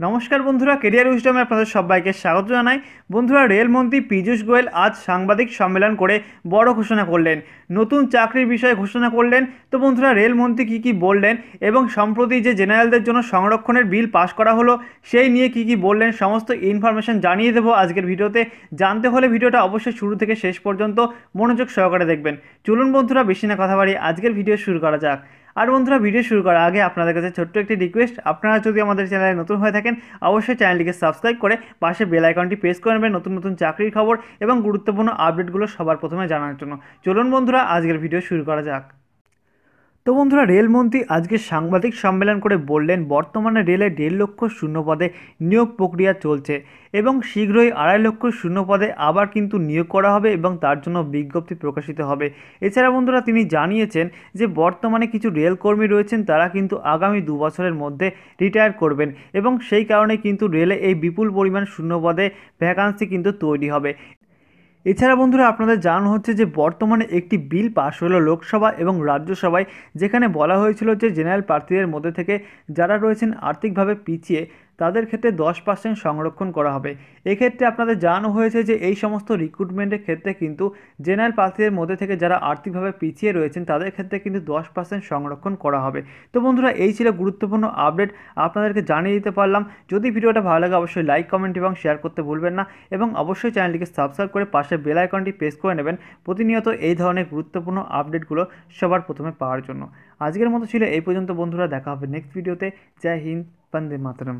নমস্কার বন্ধুরা, কেরিয়ার উইজডমে আপনাদের সবাইকে স্বাগত জানাই। বন্ধুরা, রেলমন্ত্রী পীযূষ গোয়েল আজ সাংবাদিক সম্মেলন করে বড় ঘোষণা করলেন, নতুন চাকরির বিষয়ে ঘোষণা করলেন। তো বন্ধুরা, রেলমন্ত্রী কী বললেন এবং সম্প্রতি যে জেনারেলদের জন্য সংরক্ষণের বিল পাশ করা হলো সেই নিয়ে কী বললেন, সমস্ত ইনফরমেশন জানিয়ে দেবো আজকের ভিডিওতে। জানতে হলে ভিডিওটা অবশ্যই শুরু থেকে শেষ পর্যন্ত মনোযোগ সহকারে দেখবেন। চলুন বন্ধুরা, বেশি না কথা বাড়িয়ে আজকের ভিডিও শুরু করা যাক। আর বন্ধুরা, ভিডিও শুরু করার আগে আপনাদের কাছে ছোট্ট একটি রিকোয়েস্ট, আপনারা যদি আমাদের চ্যানেলে নতুন হয়ে থাকেন অবশ্যই চ্যানেলটিকে সাবস্ক্রাইব করে পাশে বেল আইকনটি প্রেস করে নেবেন নতুন নতুন চাকরির খবর এবং গুরুত্বপূর্ণ আপডেটগুলো সবার প্রথমে জানার জন্য। চলুন বন্ধুরা, আজকের ভিডিও শুরু করা যাক। তো বন্ধুরা, রেলমন্ত্রী আজকে সাংবাদিক সম্মেলন করে বললেন, বর্তমানে রেলে 1.5 লক্ষ শূন্য পদে নিয়োগ প্রক্রিয়া চলছে এবং শীঘ্রই 2.5 লক্ষ শূন্য পদে আবার কিন্তু নিয়োগ করা হবে এবং তার জন্য বিজ্ঞপ্তি প্রকাশিত হবে। এছাড়া বন্ধুরা, তিনি জানিয়েছেন যে বর্তমানে কিছু রেলকর্মী রয়েছেন, তারা কিন্তু আগামী 2 বছরের মধ্যে রিটায়ার করবেন এবং সেই কারণে কিন্তু রেলে এই বিপুল পরিমাণ শূন্য পদে ভ্যাকান্সি কিন্তু তৈরি হবে। এছাড়া বন্ধুরা, আপনাদের জানানো হচ্ছে যে বর্তমানে একটি বিল পাশ হলো লোকসভা এবং রাজ্যসভায়, যেখানে বলা হয়েছিল যে জেনারেল প্রার্থীদের মধ্যে থেকে যারা রয়েছেন আর্থিকভাবে পিছিয়ে তাদের ক্ষেত্রে 10% সংরক্ষণ করা হবে। এক্ষেত্রে আপনাদের জানানো হয়েছে যে এই সমস্ত রিক্রুটমেন্টের ক্ষেত্রে কিন্তু জেনারেল প্রার্থীদের মধ্যে থেকে যারা আর্থিকভাবে পিছিয়ে রয়েছেন তাদের ক্ষেত্রে কিন্তু 10% সংরক্ষণ করা হবে। তো বন্ধুরা, এই ছিল গুরুত্বপূর্ণ আপডেট, আপনাদেরকে জানিয়ে দিতে পারলাম। যদি ভিডিওটা ভালো লাগে অবশ্যই লাইক, কমেন্ট এবং শেয়ার করতে ভুলবেন না এবং অবশ্যই চ্যানেলটিকে সাবস্ক্রাইব করে পাশে বেল আইকনটি প্রেস করে নেবেন প্রতিনিয়ত এই ধরনের গুরুত্বপূর্ণ আপডেটগুলো সবার প্রথমে পাওয়ার জন্য। আজকের মতো ছিল এই পর্যন্ত বন্ধুরা, দেখা হবে নেক্সট ভিডিওতে। জয় হিন্দ, বন্দে মাতরম।